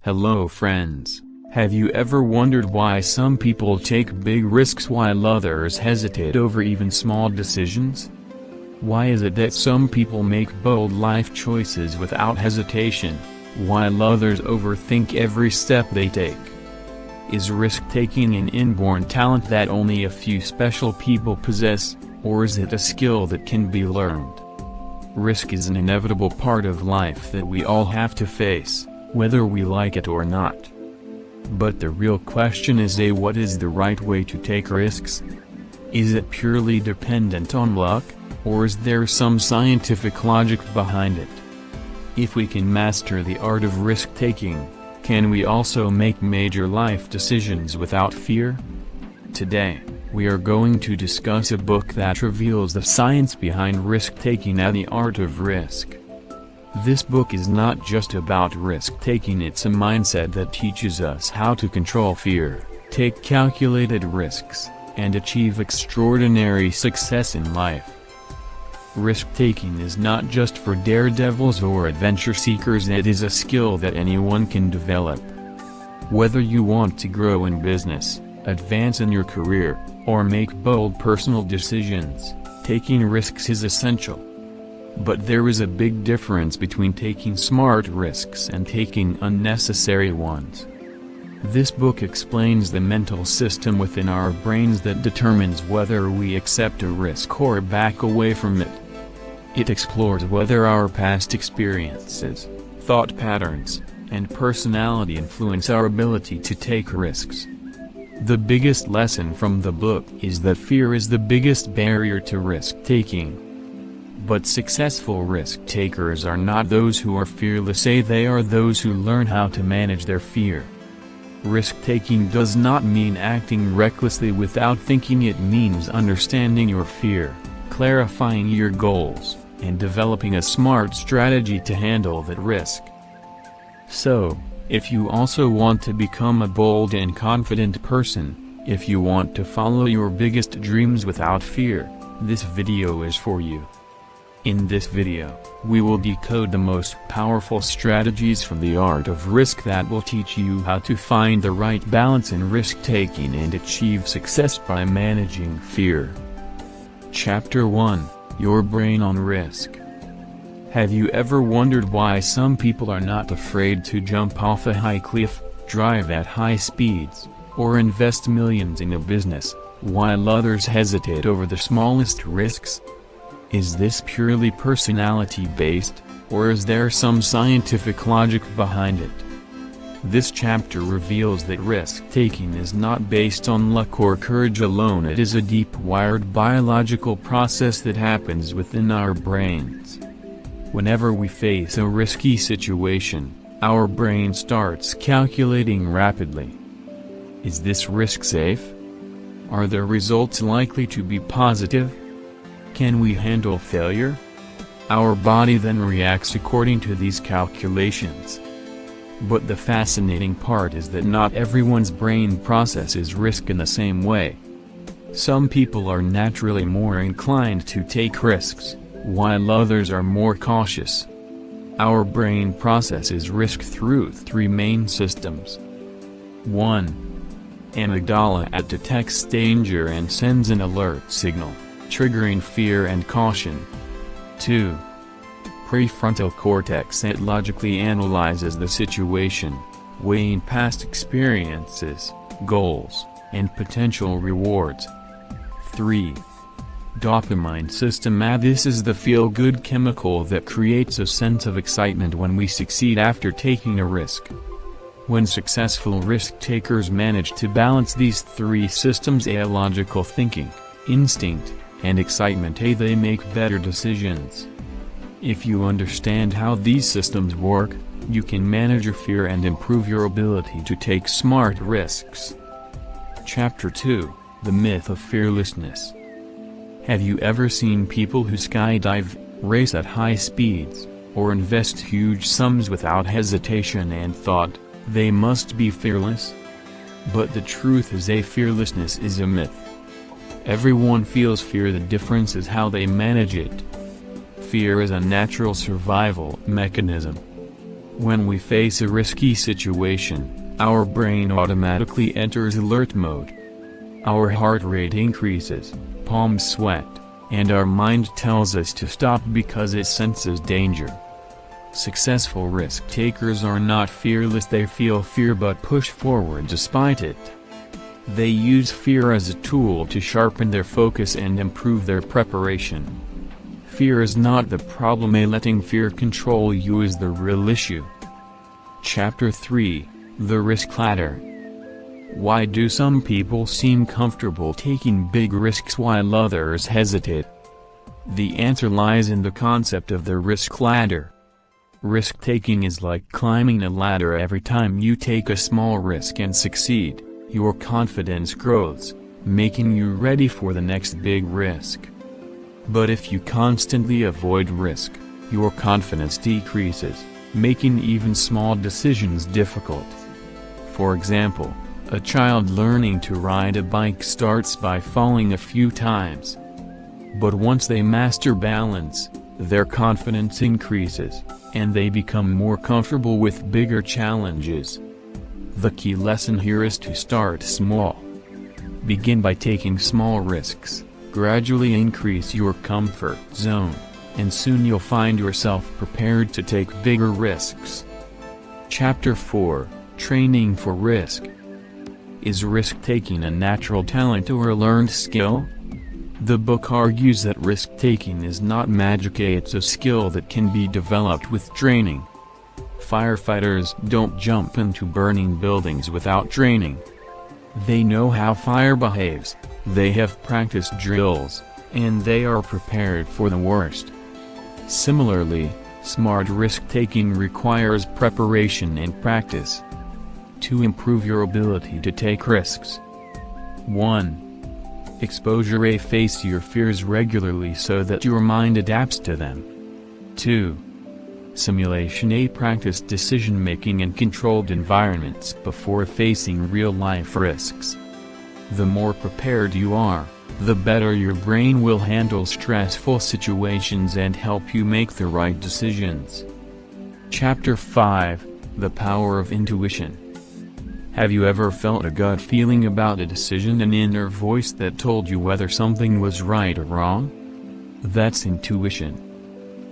Hello friends, have you ever wondered why some people take big risks while others hesitate over even small decisions? Why is it that some people make bold life choices without hesitation, while others overthink every step they take? Is risk-taking an inborn talent that only a few special people possess, or is it a skill that can be learned? Risk is an inevitable part of life that we all have to face, whether we like it or not. But the real question is what is the right way to take risks? Is it purely dependent on luck, or is there some scientific logic behind it? If we can master the art of risk-taking, can we also make major life decisions without fear? Today, we are going to discuss a book that reveals the science behind risk-taking and the art of risk. This book is not just about risk-taking, it's a mindset that teaches us how to control fear, take calculated risks, and achieve extraordinary success in life. Risk-taking is not just for daredevils or adventure seekers, it is a skill that anyone can develop. Whether you want to grow in business, advance in your career, or make bold personal decisions, taking risks is essential. But there is a big difference between taking smart risks and taking unnecessary ones. This book explains the mental system within our brains that determines whether we accept a risk or back away from it. It explores whether our past experiences, thought patterns, and personality influence our ability to take risks. The biggest lesson from the book is that fear is the biggest barrier to risk-taking. But successful risk-takers are not those who are fearless, they are those who learn how to manage their fear. Risk-taking does not mean acting recklessly without thinking, it means understanding your fear, clarifying your goals, and developing a smart strategy to handle that risk. So, if you also want to become a bold and confident person, if you want to follow your biggest dreams without fear, this video is for you. In this video, we will decode the most powerful strategies from the art of risk that will teach you how to find the right balance in risk-taking and achieve success by managing fear. Chapter 1, Your Brain on Risk. Have you ever wondered why some people are not afraid to jump off a high cliff, drive at high speeds, or invest millions in a business, while others hesitate over the smallest risks? Is this purely personality-based, or is there some scientific logic behind it? This chapter reveals that risk-taking is not based on luck or courage alone, it is a deep-wired biological process that happens within our brains. Whenever we face a risky situation, our brain starts calculating rapidly. Is this risk safe? Are the results likely to be positive? Can we handle failure? Our body then reacts according to these calculations. But the fascinating part is that not everyone's brain processes risk in the same way. Some people are naturally more inclined to take risks, while others are more cautious. Our brain processes risk through three main systems. 1. Amygdala detects danger and sends an alert signal, triggering fear and caution. 2. Prefrontal cortex logically analyzes the situation, weighing past experiences, goals, and potential rewards. 3. Dopamine system. This is the feel-good chemical that creates a sense of excitement when we succeed after taking a risk. When successful risk-takers manage to balance these three systems, logical thinking, instinct, and excitement, they make better decisions. If you understand how these systems work, you can manage your fear and improve your ability to take smart risks. Chapter 2, The Myth of Fearlessness. Have you ever seen people who skydive, race at high speeds, or invest huge sums without hesitation and thought, they must be fearless? But the truth is, fearlessness is a myth. Everyone feels fear, the difference is how they manage it. Fear is a natural survival mechanism. When we face a risky situation, our brain automatically enters alert mode. Our heart rate increases, palms sweat, and our mind tells us to stop because it senses danger. Successful risk-takers are not fearless. They feel fear but push forward despite it. They use fear as a tool to sharpen their focus and improve their preparation. Fear is not the problem. Letting fear control you is the real issue. Chapter 3: The Risk Ladder. Why do some people seem comfortable taking big risks while others hesitate? The answer lies in the concept of the risk ladder. Risk-taking is like climbing a ladder. Every time you take a small risk and succeed, your confidence grows, making you ready for the next big risk. But if you constantly avoid risk, your confidence decreases, making even small decisions difficult. For example, a child learning to ride a bike starts by falling a few times. But once they master balance, their confidence increases, and they become more comfortable with bigger challenges. The key lesson here is to start small. Begin by taking small risks, gradually increase your comfort zone, and soon you'll find yourself prepared to take bigger risks. Chapter 4: Training for Risk. Is risk-taking a natural talent or a learned skill? The book argues that risk-taking is not magic. It's a skill that can be developed with training. Firefighters don't jump into burning buildings without training. They know how fire behaves, they have practiced drills, and they are prepared for the worst. Similarly, smart risk-taking requires preparation and practice. To improve your ability to take risks: 1. Exposure. Face your fears regularly so that your mind adapts to them. 2. Simulation. Practice decision-making in controlled environments before facing real-life risks. The more prepared you are, the better your brain will handle stressful situations and help you make the right decisions. Chapter 5: The Power of Intuition. Have you ever felt a gut feeling about a decision, an inner voice that told you whether something was right or wrong? That's intuition.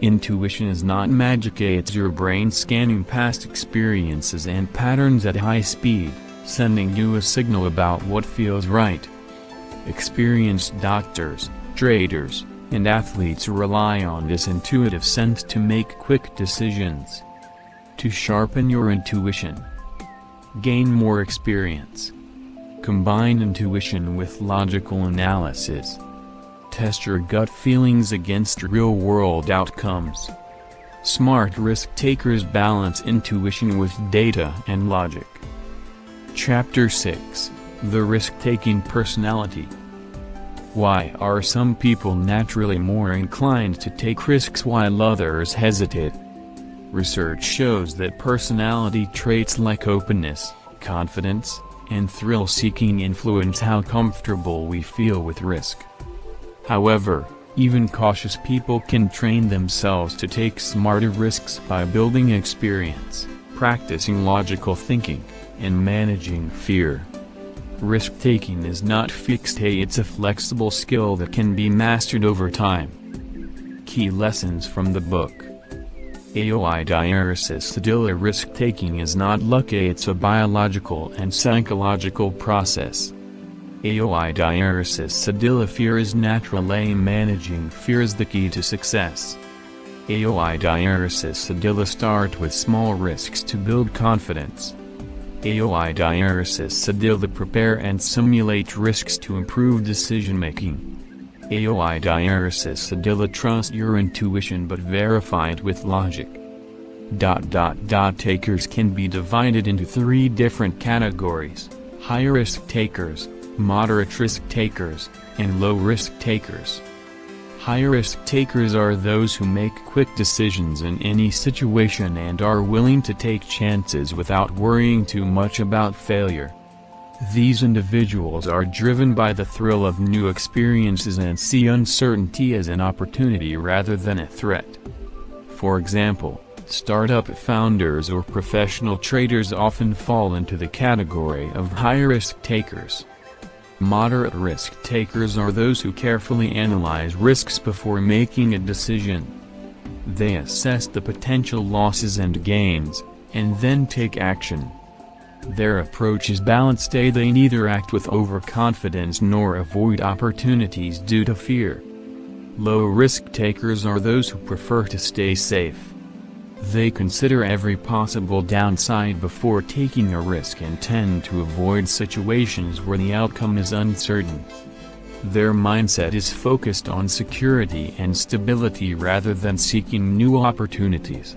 Intuition is not magic. It's your brain scanning past experiences and patterns at high speed, sending you a signal about what feels right. Experienced doctors, traders, and athletes rely on this intuitive sense to make quick decisions. To sharpen your intuition, gain more experience. Combine intuition with logical analysis. Test your gut feelings against real-world outcomes. Smart risk-takers balance intuition with data and logic. Chapter 6: The Risk-Taking Personality. Why are some people naturally more inclined to take risks while others hesitate? Research shows that personality traits like openness, confidence, and thrill-seeking influence how comfortable we feel with risk. However, even cautious people can train themselves to take smarter risks by building experience, practicing logical thinking, and managing fear. Risk-taking is not fixed. It's a flexible skill that can be mastered over time. Key lessons from the book. Aoi diaresis sedilla. Risk-taking is not luck. It's a biological and psychological process. Aoi diaresis sedilla. Fear is natural. Managing fear is the key to success. Aoi diaresis sedilla. Start with small risks to build confidence. Aoi diaresis sedilla. Prepare and simulate risks to improve decision-making. Aoi diaresis sedilla. Trust your intuition but verify it with logic. Takers can be divided into 3 different categories: high-risk takers, moderate risk takers, and low-risk takers. High-risk takers are those who make quick decisions in any situation and are willing to take chances without worrying too much about failure. These individuals are driven by the thrill of new experiences and see uncertainty as an opportunity rather than a threat. For example, Startup founders or professional traders often fall into the category of high-risk takers. Moderate risk takers are those who carefully analyze risks before making a decision. They assess the potential losses and gains, and then take action. Their approach is balanced. They neither act with overconfidence nor avoid opportunities due to fear. Low-risk takers are those who prefer to stay safe. They consider every possible downside before taking a risk and tend to avoid situations where the outcome is uncertain. Their mindset is focused on security and stability rather than seeking new opportunities.